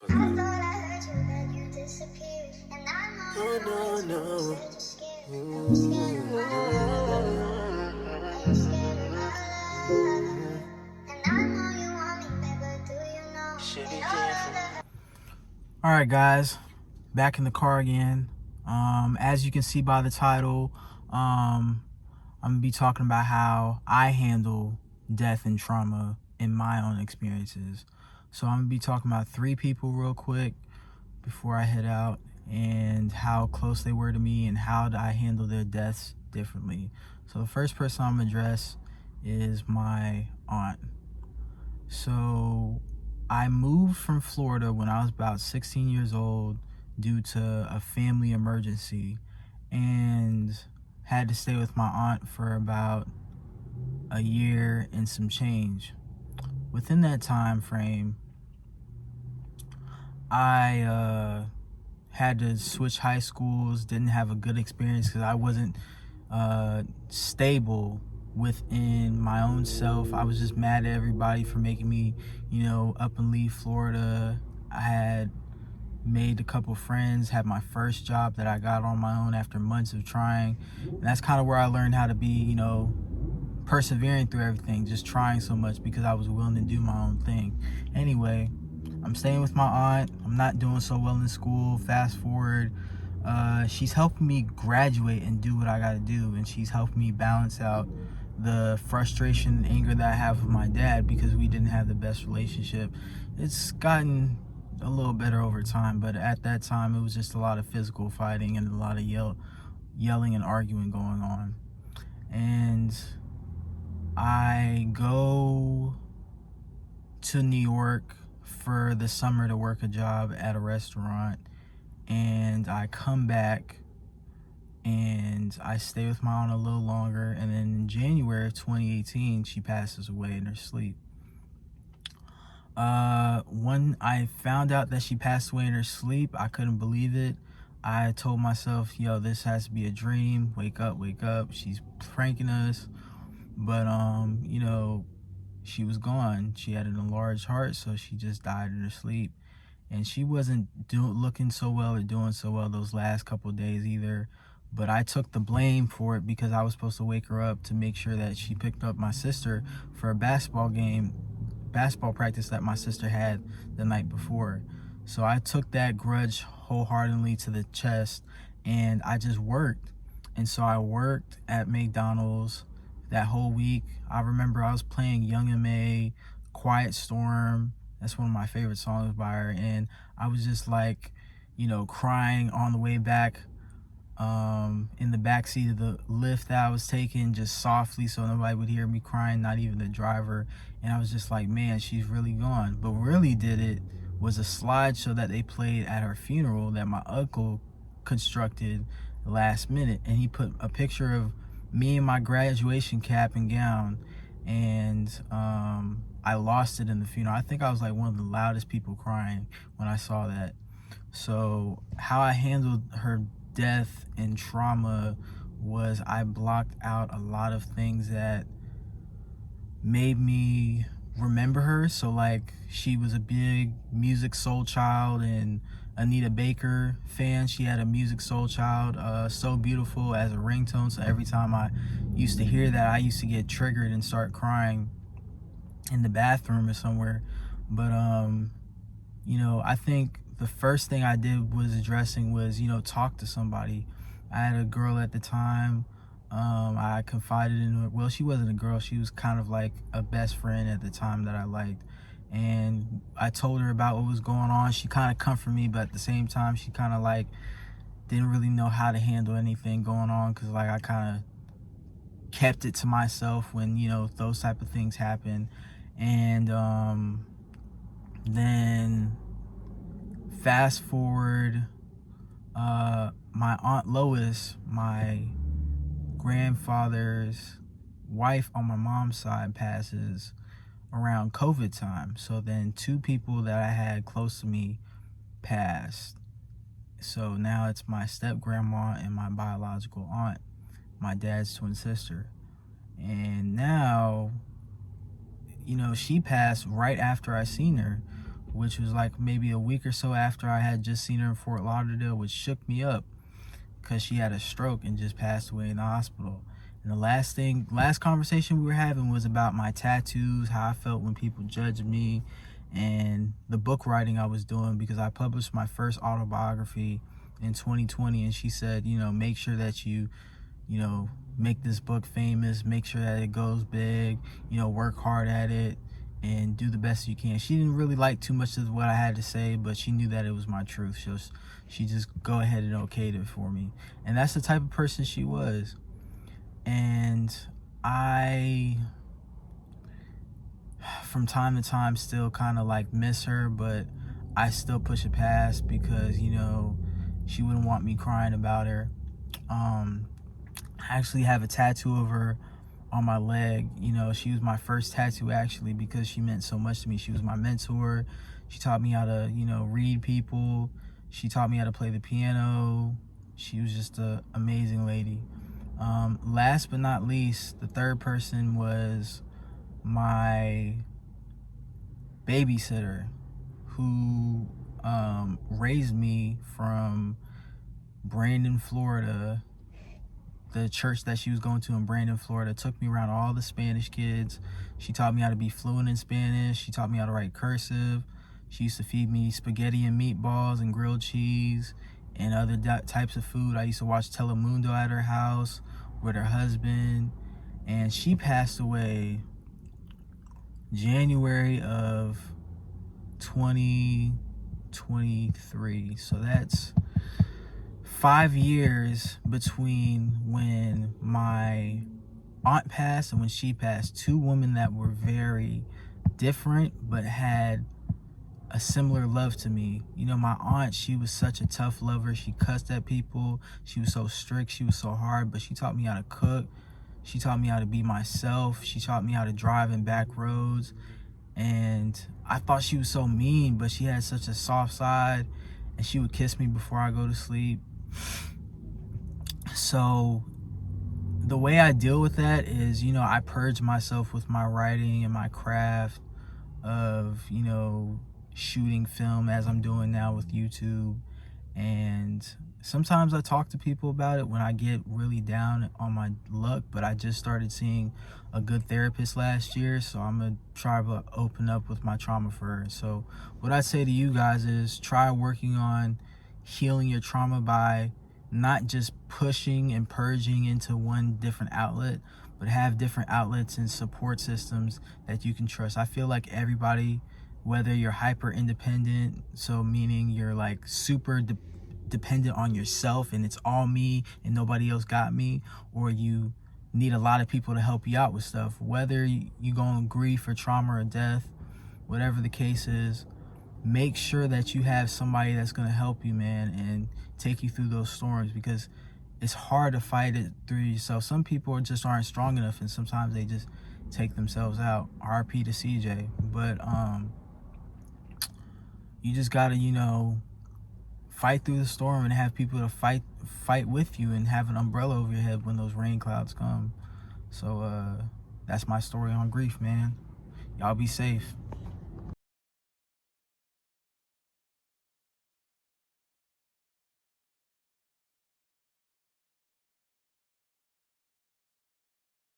I thought I heard you, then you disappeared. And I know you No, always no, said you're scared. no. You're scared of my love. Are you scared of my love? And I know you want me back, but do you know? Should be In different. order All right, guys, back in the car again. As you can see by the title, I'm gonna be talking about how I handle death and trauma in my own experiences. So I'm gonna be talking about 3 people real quick before I head out, and how close they were to me and how I handle their deaths differently. So the first person I'm gonna address is my aunt. So I moved from Florida when I was about 16 years old due to a family emergency, and had to stay with my aunt for about a year and some change. Within that time frame, I had to switch high schools, didn't have a good experience because I wasn't stable within my own self. I was just mad at everybody for making me, up and leave Florida. I had made a couple friends, had my first job that I got on my own after months of trying. And that's kind of where I learned how to be, persevering through everything, just trying so much because I was willing to do my own thing. Anyway, I'm staying with my aunt. I'm not doing so well in school. Fast forward, she's helping me graduate and do what I got to do, and she's helping me balance out the frustration and anger that I have with my dad because we didn't have the best relationship. It's gotten a little better over time, but at that time it was just a lot of physical fighting and a lot of yelling and arguing going on. And I go to New York for the summer to work a job at a restaurant, and I come back and I stay with my aunt a little longer, and then in January of 2018 she passes away in her sleep. When I found out that she passed away in her sleep, I couldn't believe it. I told myself, yo, this has to be a dream. Wake up, she's pranking us. But she was gone. She had an enlarged heart, so she just died in her sleep. And she wasn't looking so well or doing so well those last couple of days either. But I took the blame for it because I was supposed to wake her up to make sure that she picked up my sister for a basketball practice that my sister had the night before. So I took that grudge wholeheartedly to the chest, and I just worked. And so I worked at McDonald's that whole week. I remember I was playing Young M.A., Quiet Storm. That's one of my favorite songs by her. And I was just like, crying on the way back, in the back seat of the Lyft that I was taking, just softly so nobody would hear me crying, not even the driver. And I was just like, man, she's really gone. But really did it was a slideshow that they played at her funeral that my uncle constructed last minute, and he put a picture of me in my graduation cap and gown, and I lost it in the funeral. I think I was like one of the loudest people crying when I saw that. So how I handled her death and trauma was I blocked out a lot of things that made me remember her. So like, she was a big Musiq Soulchild and Anita Baker fan. She had a Musiq Soulchild, So Beautiful, as a ringtone. So every time I used to hear that, I used to get triggered and start crying in the bathroom or somewhere. But I think the first thing I did was talk to somebody. I had a girl at the time. I confided in her. Well, she wasn't a girl. She was kind of like a best friend at the time that I liked. And I told her about what was going on. She kind of comforted me, but at the same time, she kind of like didn't really know how to handle anything going on, because like I kind of kept it to myself when, those type of things happen. And then fast forward, my Aunt Lois, my grandfather's wife on my mom's side, passes around COVID time. So then 2 people that I had close to me passed. So now it's my step grandma and my biological aunt, my dad's twin sister. And now, she passed right after I seen her. which was like maybe a week or so after I had just seen her in Fort Lauderdale, which shook me up because she had a stroke and just passed away in the hospital. And the last conversation we were having was about my tattoos, how I felt when people judged me, and the book writing I was doing, because I published my first autobiography in 2020. And she said, make sure that you make this book famous, make sure that it goes big, work hard at it and do the best you can. She didn't really like too much of what I had to say, but she knew that it was my truth. She just go ahead and okayed it for me. And that's the type of person she was. And I, from time to time, still kind of like miss her, but I still push it past because, she wouldn't want me crying about her. I actually have a tattoo of her on my leg. She was my first tattoo actually because she meant so much to me. She was my mentor. She taught me how to, read people. She taught me how to play the piano. She was just an amazing lady. Last but not least, the third person was my babysitter who raised me from Brandon, Florida. The church that she was going to in Brandon, Florida, took me around all the Spanish kids. She taught me how to be fluent in Spanish. She taught me how to write cursive. She used to feed me spaghetti and meatballs and grilled cheese and other types of food. I used to watch Telemundo at her house with her husband. And she passed away January of 2023. So that's 5 years between when my aunt passed and when she passed. Two women that were very different but had a similar love to me. My aunt, she was such a tough lover. She cussed at people. She was so strict. She was so hard, but she taught me how to cook. She taught me how to be myself. She taught me how to drive in back roads. And I thought she was so mean, but she had such a soft side, and she would kiss me before I go to sleep. So the way I deal with that is, I purge myself with my writing and my craft of, shooting film as I'm doing now with YouTube. And sometimes I talk to people about it when I get really down on my luck, but I just started seeing a good therapist last year, so I'm gonna try to open up with my trauma for her. So what I say to you guys is try working on healing your trauma by not just pushing and purging into one different outlet, but have different outlets and support systems that you can trust. I feel like everybody, whether you're hyper independent, so meaning you're like super dependent on yourself and it's all me and nobody else got me, or you need a lot of people to help you out with stuff, whether you go on grief or trauma or death, whatever the case is, make sure that you have somebody that's going to help you, man, and take you through those storms, because it's hard to fight it through yourself. Some people just aren't strong enough, and sometimes they just take themselves out. RP to CJ. But you just gotta, fight through the storm and have people to fight with you and have an umbrella over your head when those rain clouds come. So that's my story on grief, man. Y'all be safe.